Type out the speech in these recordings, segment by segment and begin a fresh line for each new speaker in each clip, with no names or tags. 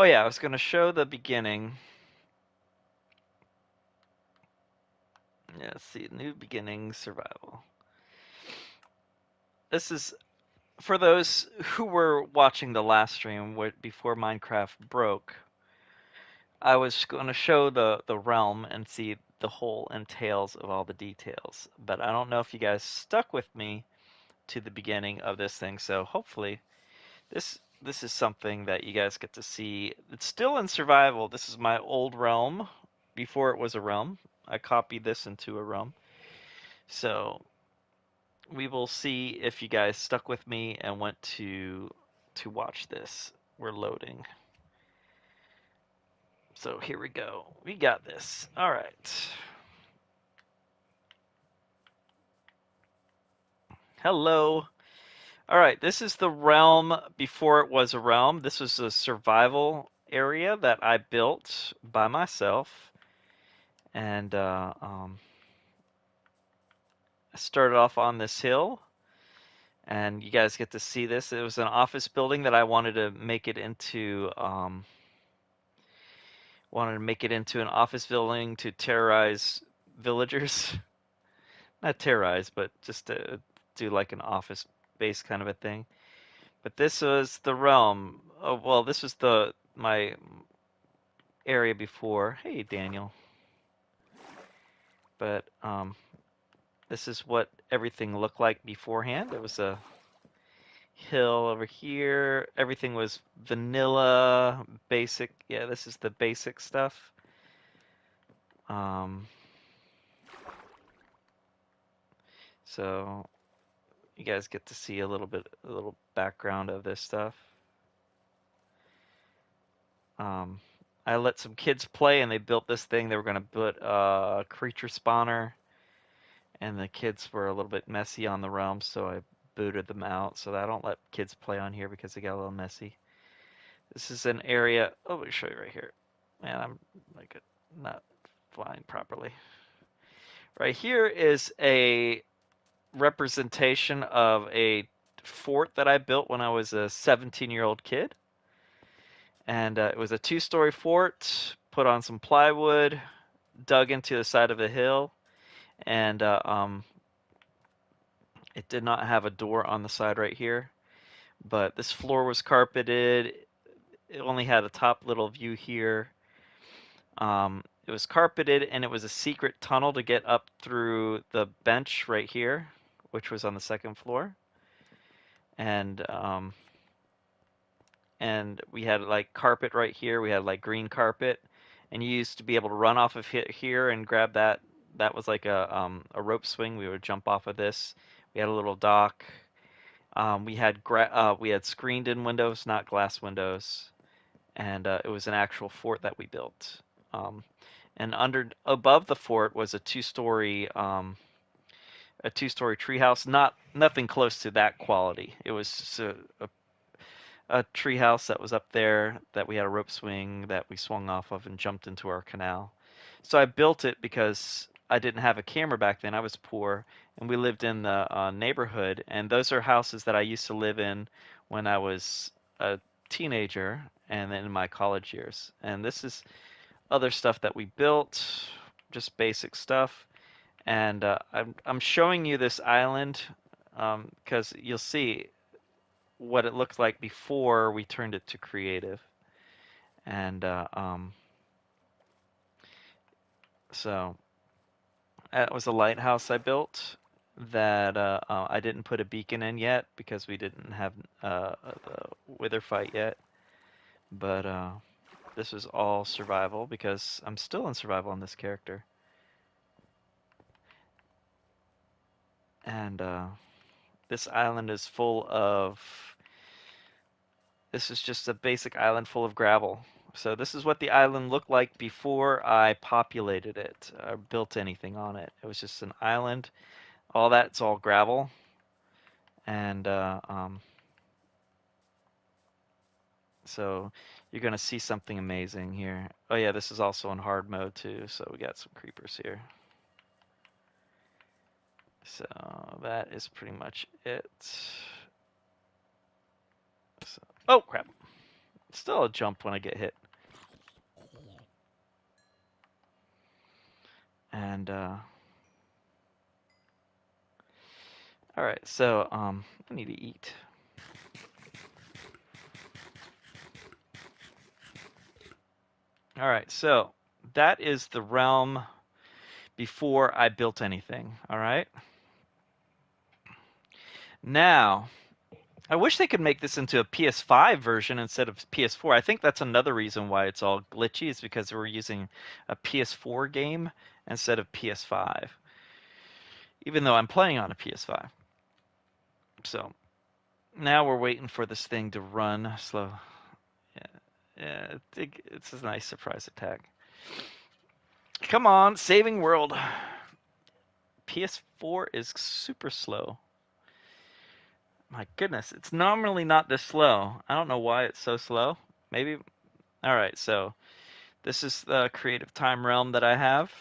Oh yeah, I was going to show the beginning. Yeah, let's see, new beginning survival. This is for those who were watching the last stream before Minecraft broke. I was going to show the realm and see the whole entails of all the details, but I don't know if you guys stuck with me to the beginning of this thing. So hopefully this is something that you guys get to see. It's still in survival. This is my old realm before it was a realm. I copied this into a realm. So we will see if you guys stuck with me and went to watch this. We're loading. So here we go. We got this. All right. Hello. All right, this is the realm before it was a realm. This was a survival area that I built by myself. And I started off on this hill, and you guys get to see this. It was an office building that I wanted to make it into an office building to terrorize villagers. Not terrorize, but just to do like an office base kind of a thing. But this was the realm. Oh, well, this was the my area before. Hey, Daniel. But this is what everything looked like beforehand. There was a hill over here. Everything was vanilla, basic. Yeah, this is the basic stuff. Um, so you guys get to see a little background of this stuff. Um, I let some kids play, and they built this thing. They were going to put a creature spawner, and the kids were a little bit messy on the realm, so I booted them out. So I don't let kids play on here because they got a little messy. This is an area. Oh, let me show you right here. Man, I'm like not flying properly. Right here is a representation of a fort that I built when I was a 17-year-old kid. And it was a two-story fort, put on some plywood, dug into the side of the hill, and it did not have a door on the side right here. But this floor was carpeted. It only had a top little view here. It was carpeted, and it was a secret tunnel to get up through the bench right here, which was on the second floor. And and we had like carpet right here. We had like green carpet, and you used to be able to run off of here and grab that. That was like a rope swing. We would jump off of this. We had a little dock. We had screened in windows, not glass windows, and it was an actual fort that we built. Um, and above the fort was a two-story treehouse. Nothing close to that quality. It was a treehouse that was up there that we had a rope swing that we swung off of and jumped into our canal. So I built it because I didn't have a camera back then. I was poor, and we lived in the neighborhood. And those are houses that I used to live in when I was a teenager and then in my college years. And this is other stuff that we built, just basic stuff. And I'm showing you this island because you'll see what it looked like before we turned it to creative. And so that was a lighthouse I built that I didn't put a beacon in yet because we didn't have the wither fight yet. But this was all survival because I'm still in survival on this character. And this island is full of. This is just a basic island full of gravel. So this is what the island looked like before I populated it or built anything on it. It was just an island. All that's all gravel. And so you're going to see something amazing here. Oh yeah, this is also in hard mode too. So we got some creepers here. So that is pretty much it. So, oh crap. Still a jump when I get hit. And all right, so I need to eat. All right, so that is the realm before I built anything. All right. Now, I wish they could make this into a PS5 version instead of PS4. I think that's another reason why it's all glitchy is because we're using a PS4 game instead of PS5. Even though I'm playing on a PS5. So now we're waiting for this thing to run slow. Yeah, it's a nice surprise attack. Come on, saving world. PS4 is super slow. My goodness, it's normally not this slow. I don't know why it's so slow. Maybe. All right, so this is the creative time realm that I have,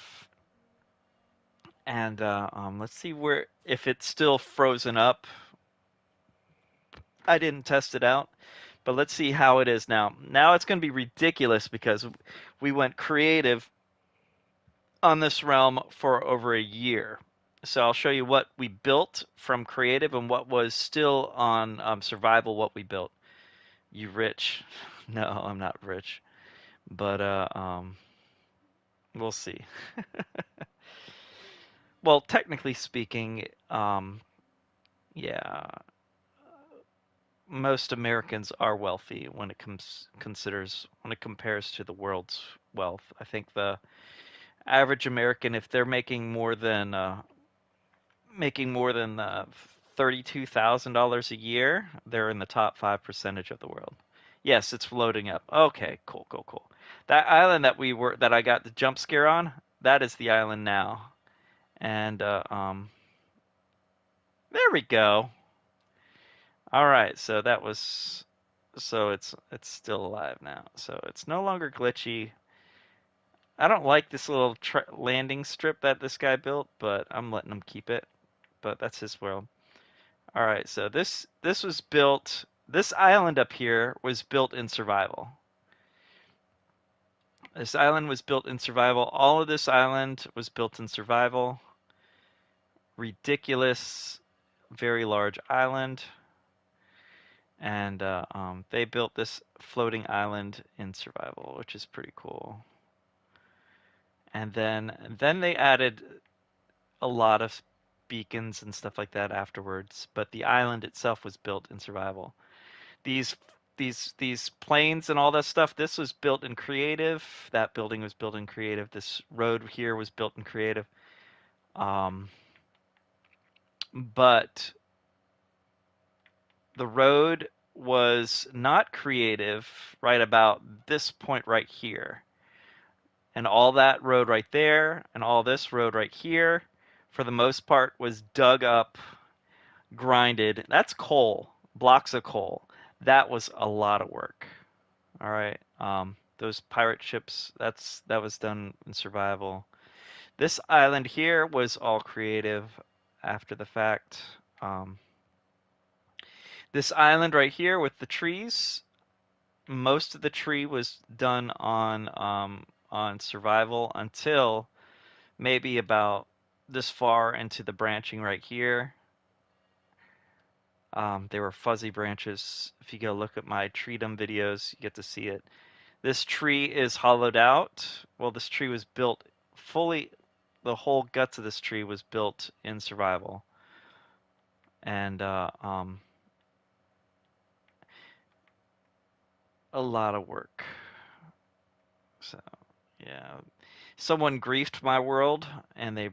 and let's see where if it's still frozen up. I didn't test it out, but let's see how it is now. Now it's going to be ridiculous because we went creative on this realm for over a year. So I'll show you what we built from creative and what was still on survival. What we built. You rich? No, I'm not rich, but we'll see. Well, technically speaking, yeah, most Americans are wealthy when it compares to the world's wealth. I think the average American, if they're making more than $32,000 a year, they're in the top 5% of the world. Yes, it's floating up. Okay, cool, cool, cool. That island that I got the jump scare on, that is the island now. And there we go. All right, so it's still alive now. So it's no longer glitchy. I don't like this little landing strip that this guy built, but I'm letting him keep it. But that's his world. All right, so this was built. This island up here was built in survival. This island was built in survival. All of this island was built in survival. Ridiculous, very large island. And they built this floating island in survival, which is pretty cool. And then they added a lot of beacons and stuff like that afterwards, but the island itself was built in survival. These these planes and all that stuff, this was built in creative. That building was built in creative. This road here was built in creative. Um, but the road was not creative right about this point right here. And all that road right there and all this road right here, for the most part, was dug up, grinded. That's coal, blocks of coal. That was a lot of work. All right. Those pirate ships, that was done in survival. This island here was all creative after the fact. This island right here with the trees, most of the tree was done on survival until maybe about this far into the branching right here. They were fuzzy branches. If you go look at my treedom videos, you get to see it. This tree is hollowed out. Well, this tree was built fully, the whole guts of this tree was built in survival. And a lot of work. So, yeah. Someone griefed my world and they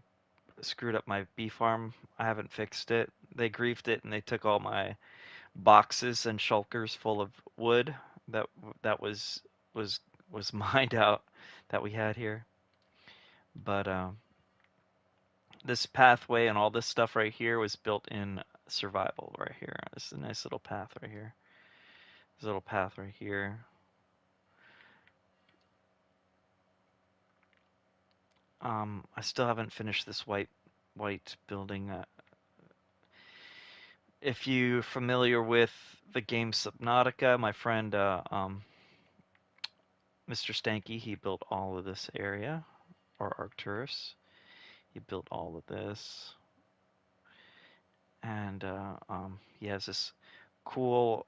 screwed up my bee farm. I haven't fixed it. They griefed it and they took all my boxes and shulkers full of wood that that was was mined out that we had here. But this pathway and all this stuff right here was built in survival right here. This is a nice little path right here. This little path right here. I still haven't finished this white building. If you're familiar with the game Subnautica, my friend Mr. Stanky, he built all of this area, or Arcturus. He built all of this. And he has this cool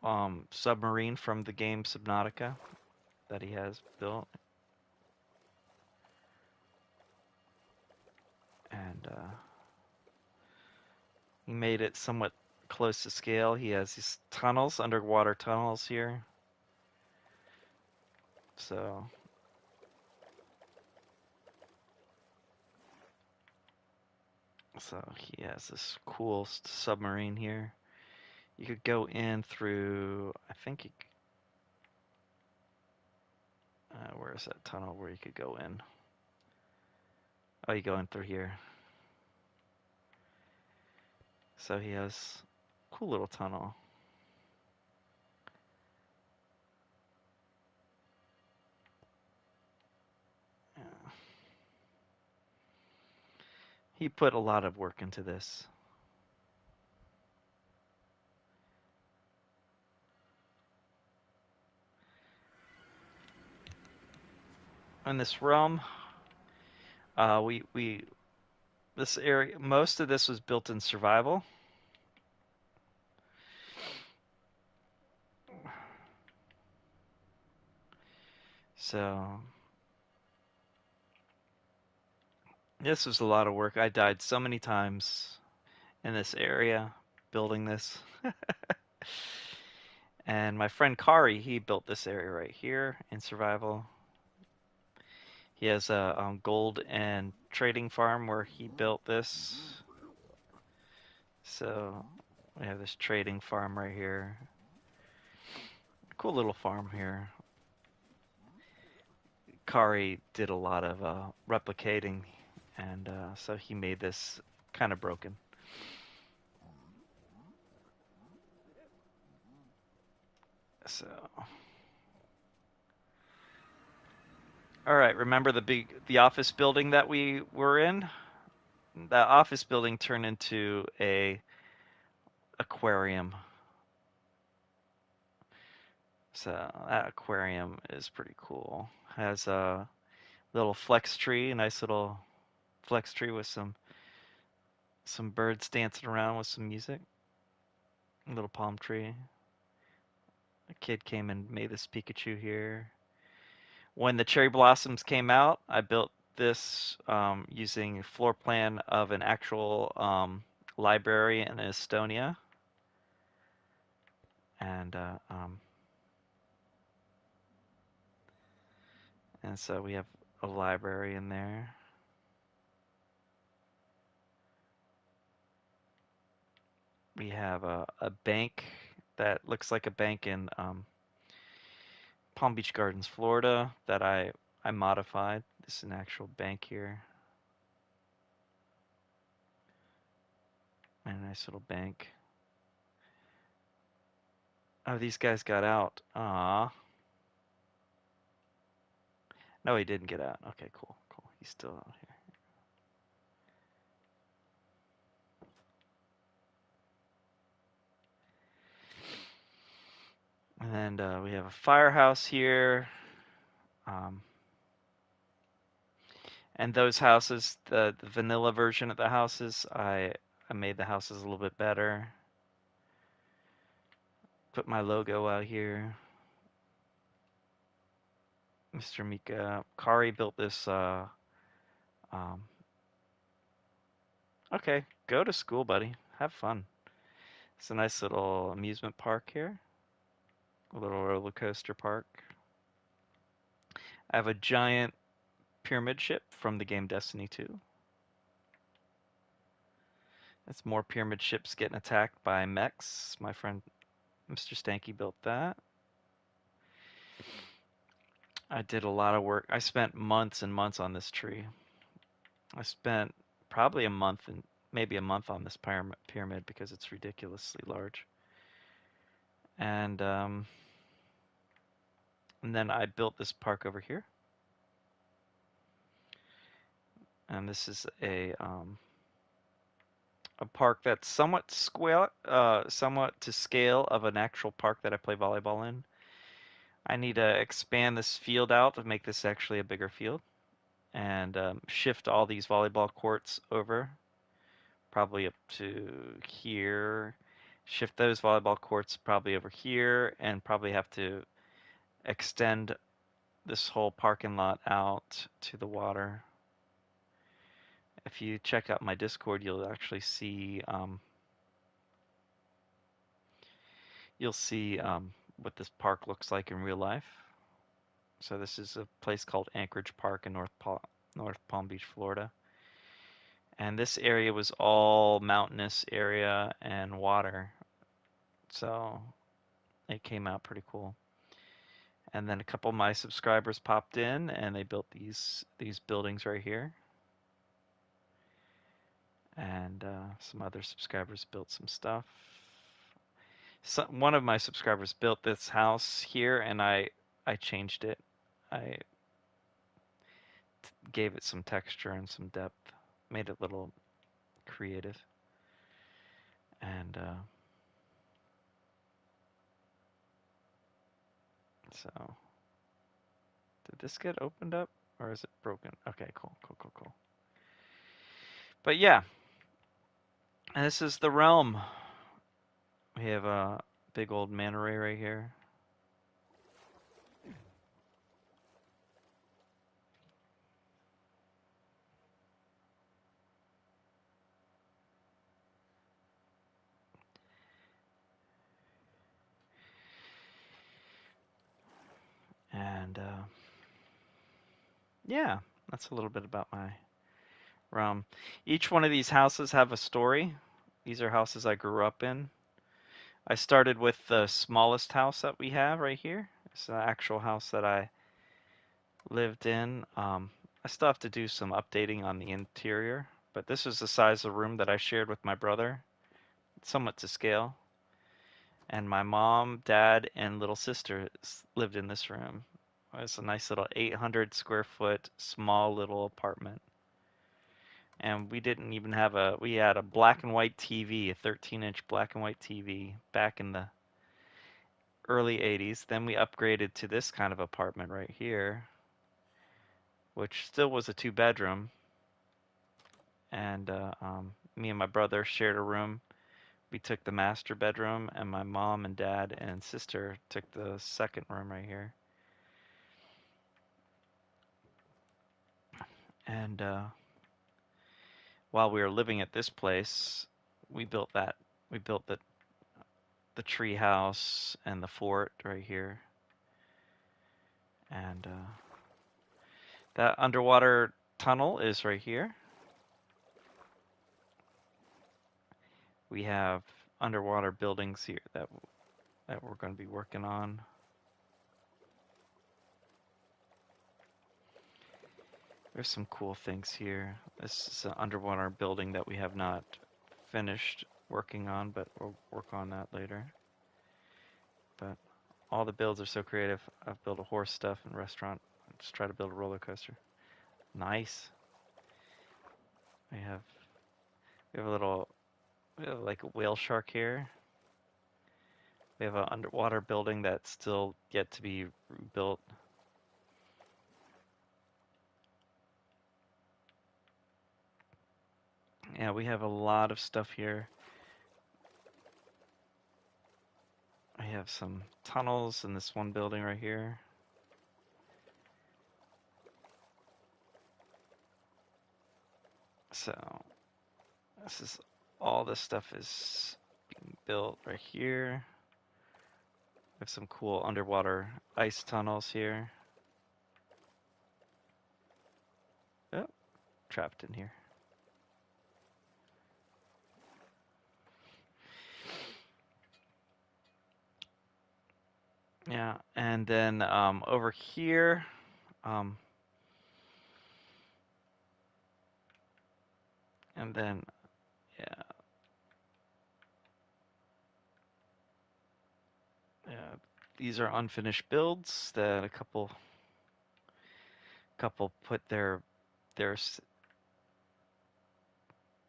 submarine from the game Subnautica that he has built. And he made it somewhat close to scale. He has these tunnels, underwater tunnels here. So he has this cool submarine here. You could go in through, I think you, where is that tunnel where you could go in? Oh, you go in through here. So he has a cool little tunnel. Yeah. He put a lot of work into this. In this realm, this area, most of this was built in survival. So this was a lot of work. I died so many times in this area building this. And my friend Kari, he built this area right here in survival. He has a gold and trading farm where he built this. So we have this trading farm right here. Cool little farm here. Kari did a lot of replicating, and so he made this kind of broken. So, all right. Remember the office building that we were in? That office building turned into a aquarium. So that aquarium is pretty cool. Has a little flex tree, a nice little flex tree with some birds dancing around with some music. A little palm tree. A kid came and made this Pikachu here. When the cherry blossoms came out, I built this using floor plan of an actual library in Estonia. And so we have a library in there. We have a bank that looks like a bank in Palm Beach Gardens, Florida, that I modified. This is an actual bank here. And a nice little bank. Oh, these guys got out. Ah. No, he didn't get out. Okay, cool. He's still out here. And we have a firehouse here. And those houses, the vanilla version of the houses, I made the houses a little bit better. Put my logo out here. Mr. Mika. Kari built this. Okay, go to school, buddy. Have fun. It's a nice little amusement park here. A little roller coaster park. I have a giant pyramid ship from the game Destiny 2. It's more pyramid ships getting attacked by mechs. My friend Mr. Stanky built that. I did a lot of work. I spent months and months on this tree. I spent probably a month and maybe a month on this pyramid because it's ridiculously large. And then I built this park over here. And this is a park that's somewhat to scale of an actual park that I play volleyball in. I need to expand this field out to make this actually a bigger field and shift all these volleyball courts over, probably up to here. Shift those volleyball courts probably over here, and probably have to extend this whole parking lot out to the water. If you check out my Discord, you'll actually see what this park looks like in real life. So this is a place called Anchorage Park in North Palm Beach, Florida. And this area was all mountainous area and water. So it came out pretty cool. And then a couple of my subscribers popped in and they built these buildings right here. And some other subscribers built some stuff. One of my subscribers built this house here, and I changed it. I gave it some texture and some depth, made it a little creative. And so, did this get opened up or is it broken? Okay, cool. But yeah, and this is the realm. We have a big old manta ray right here. And yeah, that's a little bit about my realm. Each one of these houses have a story. These are houses I grew up in. I started with the smallest house that we have right here. It's the actual house that I lived in. I still have to do some updating on the interior, but this is the size of the room that I shared with my brother, somewhat to scale. And my mom, dad, and little sister lived in this room. It's a nice little 800 square foot small little apartment. And we didn't even have we had a black and white TV, a 13-inch black and white TV back in the early 80s. Then we upgraded to this kind of apartment right here, which still was a 2-bedroom. And me and my brother shared a room. We took the master bedroom, and my mom and dad and sister took the second room right here. And while we were living at this place, we built the tree house and the fort right here. And that underwater tunnel is right here. We have underwater buildings here that we're going to be working on. There's some cool things here. This is an underwater building that we have not finished working on, but we'll work on that later. But all the builds are so creative. I've built a horse stuff and restaurant. Just try to build a roller coaster. Nice. We have like a whale shark here. We have an underwater building that's still yet to be built. Yeah, we have a lot of stuff here. I have some tunnels in this one building right here. So all this stuff is being built right here. We have some cool underwater ice tunnels here. Oh, trapped in here. Yeah, and then over here, and then yeah, these are unfinished builds that a couple put their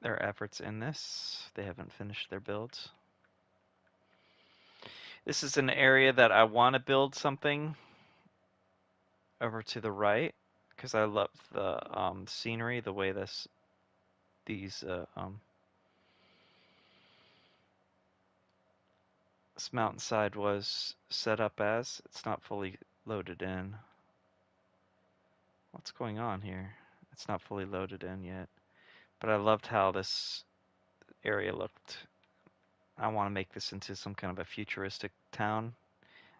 efforts in this. They haven't finished their builds. This is an area that I want to build something over to the right because I love the scenery, the way this mountainside was set up as. It's not fully loaded in. What's going on here? It's not fully loaded in yet. But I loved how this area looked. I want to make this into some kind of a futuristic town.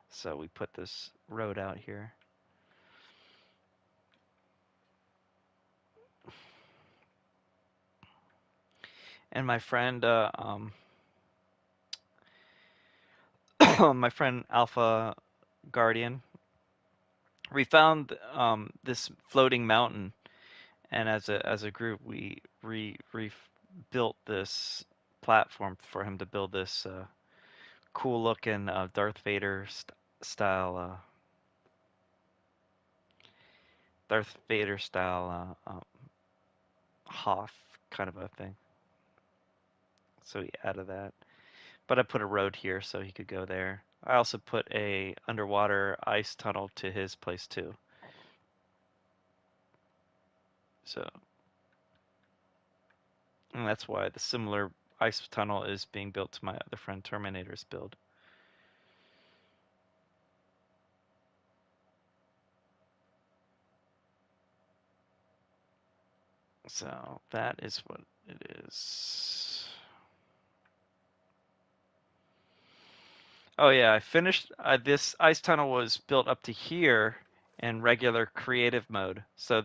So we put this road out here. And my friend, my friend Alpha Guardian, we found this floating mountain, and as a group, we rebuilt this platform for him to build this cool looking Darth Vader style Hoth kind of a thing. So he added that. But I put a road here so he could go there. I also put a underwater ice tunnel to his place too. So, and that's why the similar ice tunnel is being built to my other friend Terminator's build. So that is what it is. Oh yeah, I finished. This ice tunnel was built up to here in regular creative mode. So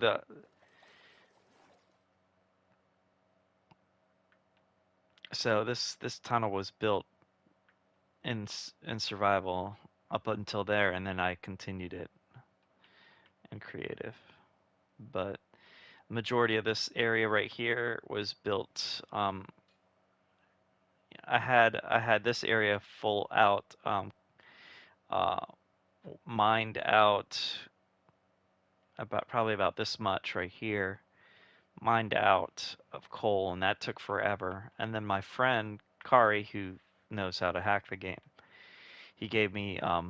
this tunnel was built in survival up until there, and then I continued it in creative. But the majority of this area right here was built. I had this area full out, uh, mined out probably about this much right here, mined out of coal, and that took forever. And then my friend Kari, who knows how to hack the game, he gave me a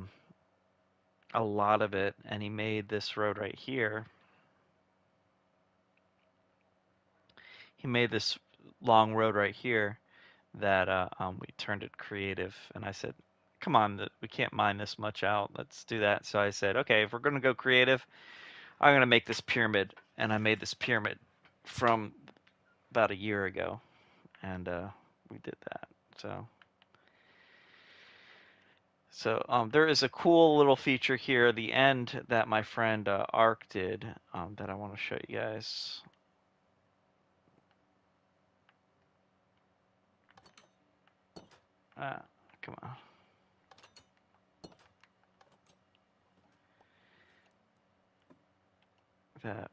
lot of it, and he made this road right here. He made this long road right here that we turned it creative, and I said, "Come on, we can't mine this much out. Let's do that." So I said, "Okay, if we're gonna go creative, I'm gonna make this pyramid," and I made this pyramid from about a year ago, and we did that. So there is a cool little feature here at the end that my friend Ark did that I want to show you guys. Come on. That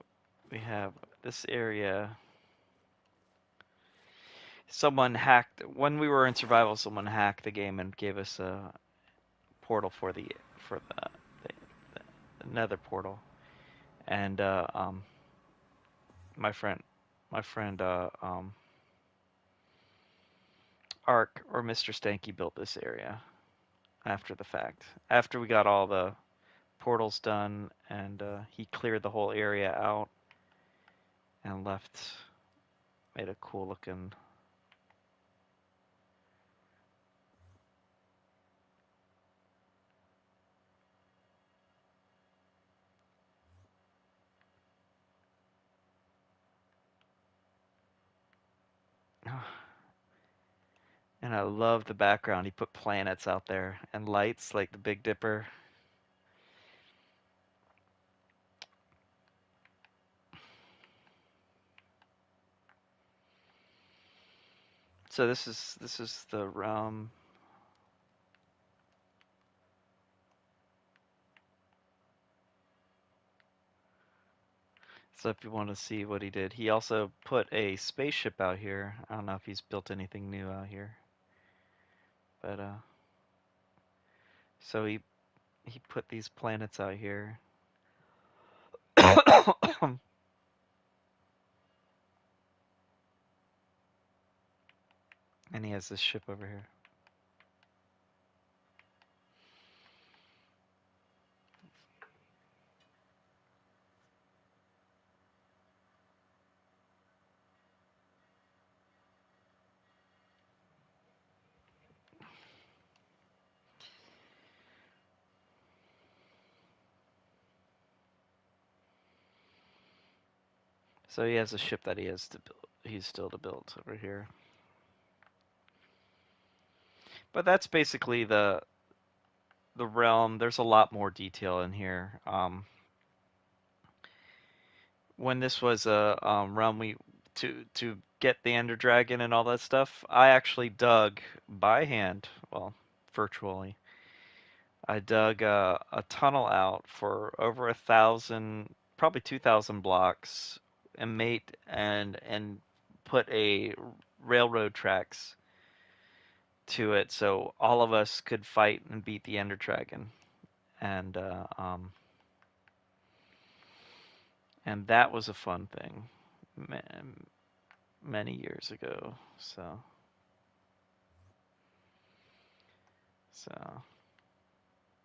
we have this area. Someone hacked when we were in survival. Someone hacked the game and gave us a portal for the Nether portal, and my friend Ark or Mr. Stanky built this area after the fact. After we got all the portals done, and he cleared the whole area out and made a cool looking. And I love the background. He put planets out there and lights like the Big Dipper. So this is the realm. So if you want to see what he did, he also put a spaceship out here. I don't know if he's built anything new out here, but so he put these planets out here. And he has this ship over here. So he has a ship that he has to build. He's still to build over here. But that's basically the realm. There's a lot more detail in here. When this was a realm, we to get the Ender Dragon and all that stuff, I actually dug by hand, well, virtually. I dug a tunnel out for over 1,000, probably 2,000 blocks, and and put a railroad tracks to it, so all of us could fight and beat the Ender Dragon, and and that was a fun thing, many years ago. So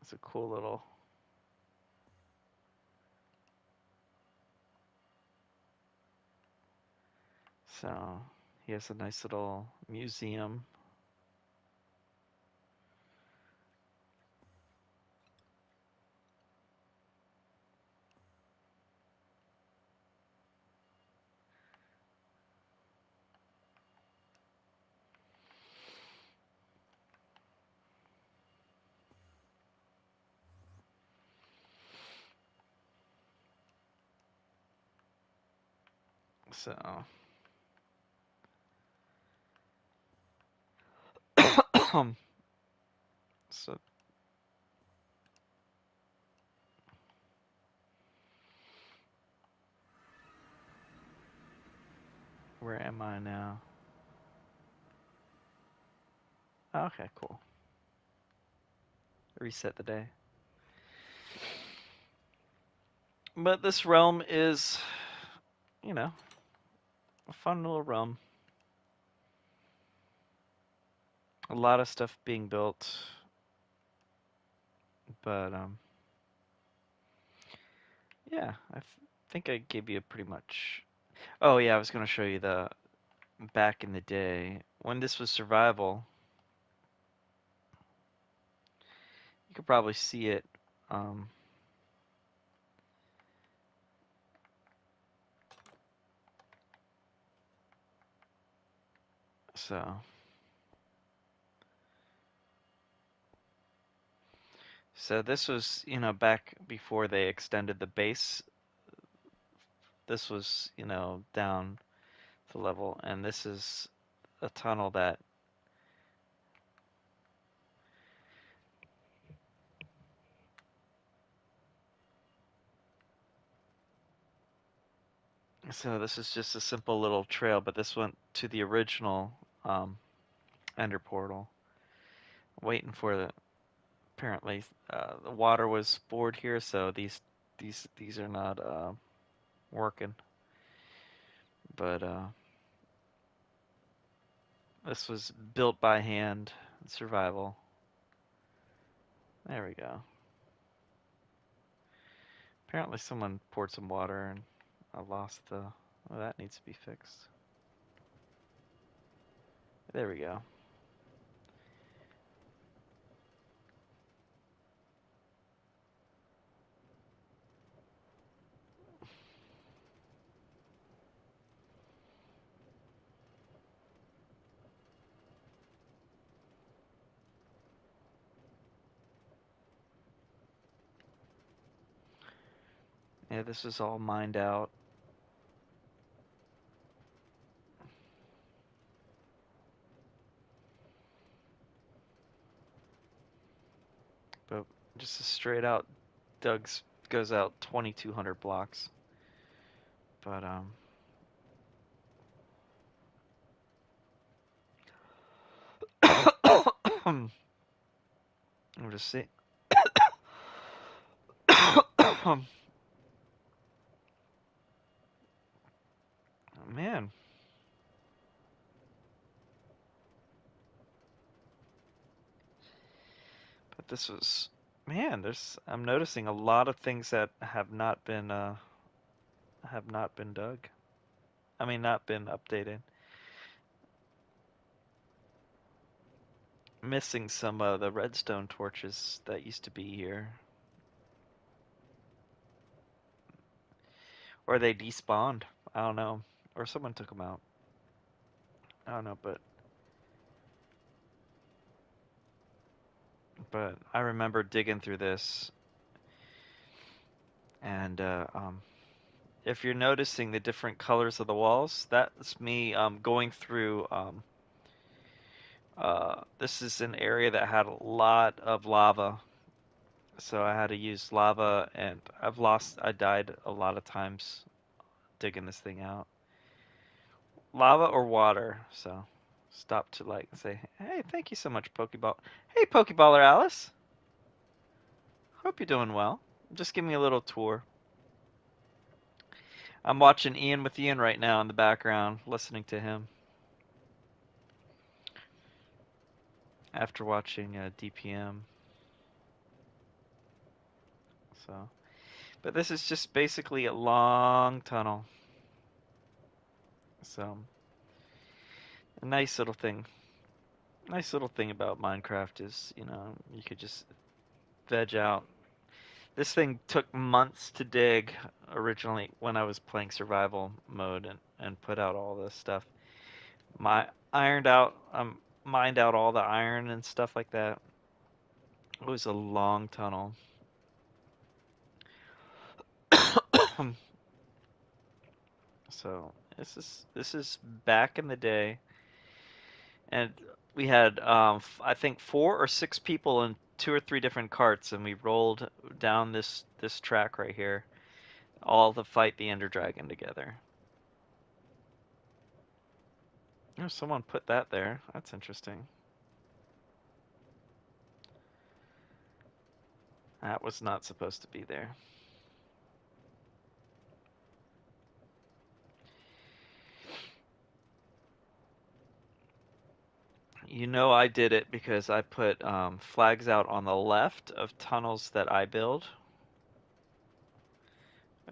it's a cool little. So he has a nice little museum. So so where am I now? Okay, cool. Reset the day. But this realm is, you know, a fun little realm. A lot of stuff being built, but yeah, think I gave you a pretty much. Oh yeah, I was gonna show you the back in the day when this was survival. You could probably see it. Um, so so this was, back before they extended the base. This was, down the level, and this is a tunnel that. So this is just a simple little trail, but this went to the original Ender portal. Waiting for the apparently the water was bored here, so these are not working. But this was built by hand, survival. There we go. Apparently someone poured some water and I lost the. Oh, that needs to be fixed. There we go. Yeah, this is all mined out. But just a straight out Doug's goes out 2,200 blocks. But I'm just see. Man, but this was there's I'm noticing a lot of things that have not been dug. I mean not been updated. Missing some of the redstone torches that used to be here. Or they despawned. I don't know. Or someone took them out. I don't know, but I remember digging through this, and if you're noticing the different colors of the walls, that's me going through. This is an area that had a lot of lava, so I had to use lava, and I died a lot of times digging this thing out. Lava or water, so stop to like say, hey, thank you so much, Pokeball. Hey, Pokeballer Alice. Hope you're doing well. Just give me a little tour. I'm watching Ian with Ian right now in the background, listening to him after watching DPM. So, but this is just basically a long tunnel. So, a nice little thing. Nice little thing about Minecraft is, you could just veg out. This thing took months to dig originally when I was playing survival mode and put out all this stuff. My mined out all the iron and stuff like that. It was a long tunnel. So this is back in the day, and we had I think 4 or 6 people in 2 or 3 different carts, and we rolled down this track right here, all to fight the Ender Dragon together. Oh, someone put that there. That's interesting. That was not supposed to be there. I did it because I put flags out on the left of tunnels that I build.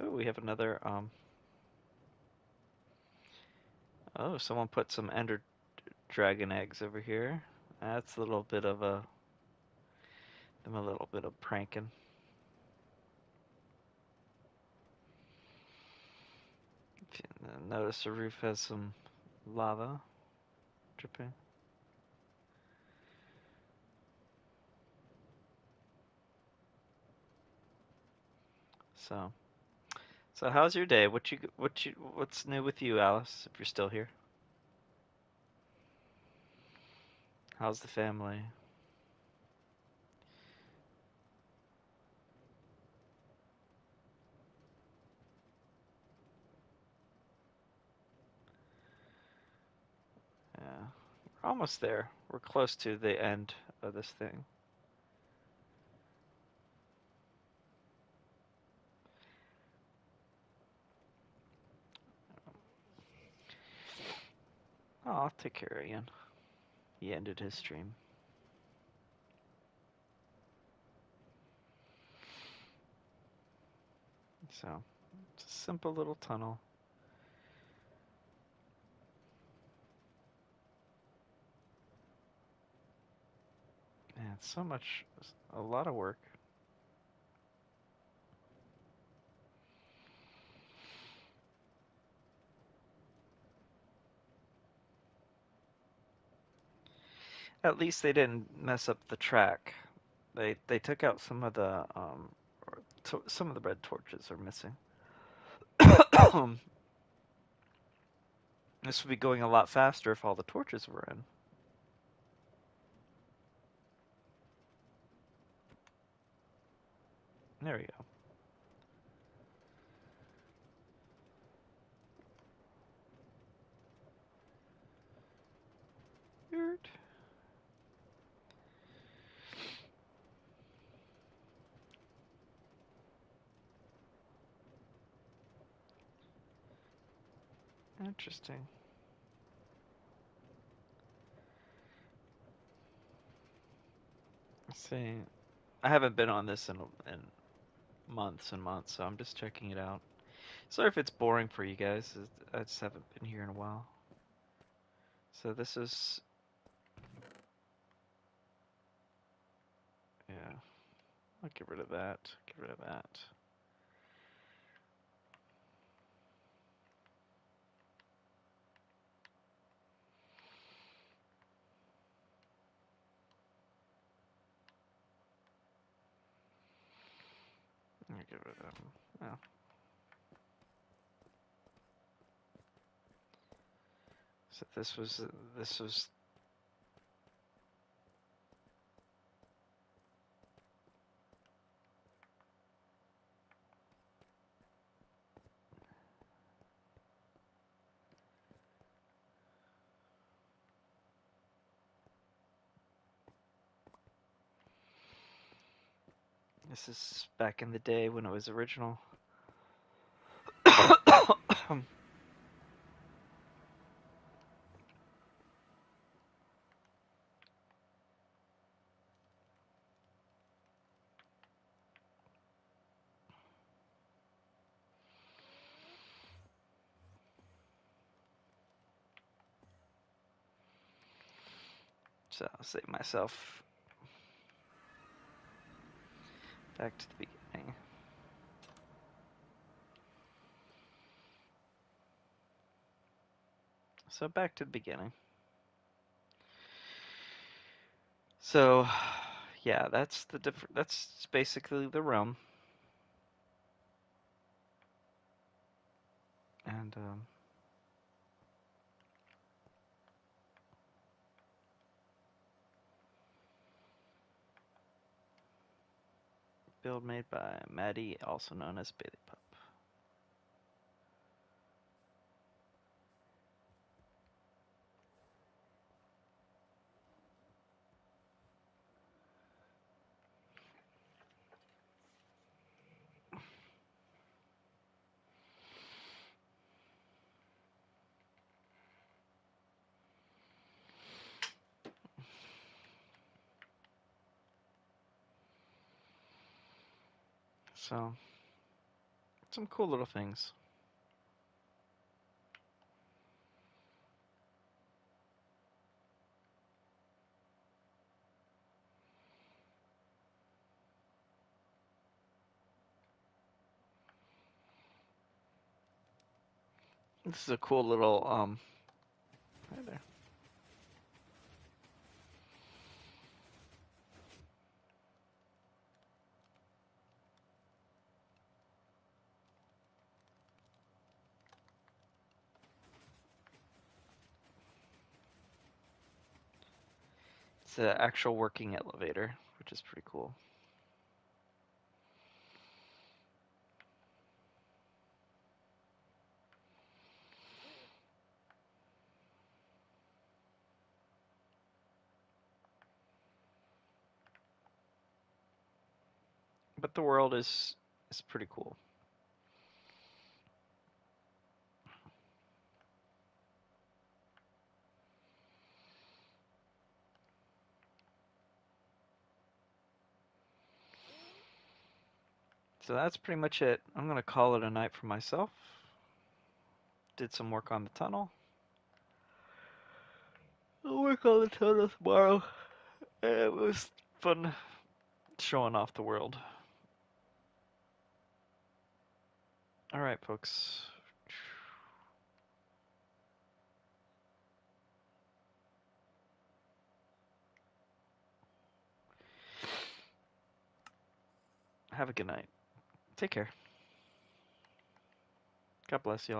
Oh, we have another. Oh, someone put some Ender Dragon eggs over here. That's a little bit of them a little bit of pranking. Notice the roof has some lava dripping. So, so how's your day? What's new with you, Alice? If you're still here, how's the family? Yeah, we're almost there. We're close to the end of this thing. Oh, I'll take care of Ian. He ended his stream. So, it's a simple little tunnel. Man, it's so much, a lot of work. At least they didn't mess up the track. They took out some of the some of the red torches are missing. This would be going a lot faster if all the torches were in. There we go. Weird. Interesting. Let's see. I haven't been on this in months and months, so I'm just checking it out. Sorry if it's boring for you guys. I just haven't been here in a while. So this is, yeah. I'll get rid of that. Get rid of that. Oh. So this was this is back in the day when it was original. So I'll save myself back to the beginning. So back to the beginning. So, yeah, that's the that's basically the realm. And build made by Maddie, also known as Bailey Pup. So, some cool little things. This is a cool little right there. It's an actual working elevator, which is pretty cool. But the world is pretty cool. So that's pretty much it. I'm gonna call it a night for myself. Did some work on the tunnel. I'll work on the tunnel tomorrow. It was fun showing off the world. Alright, folks. Have a good night. Take care. God bless y'all.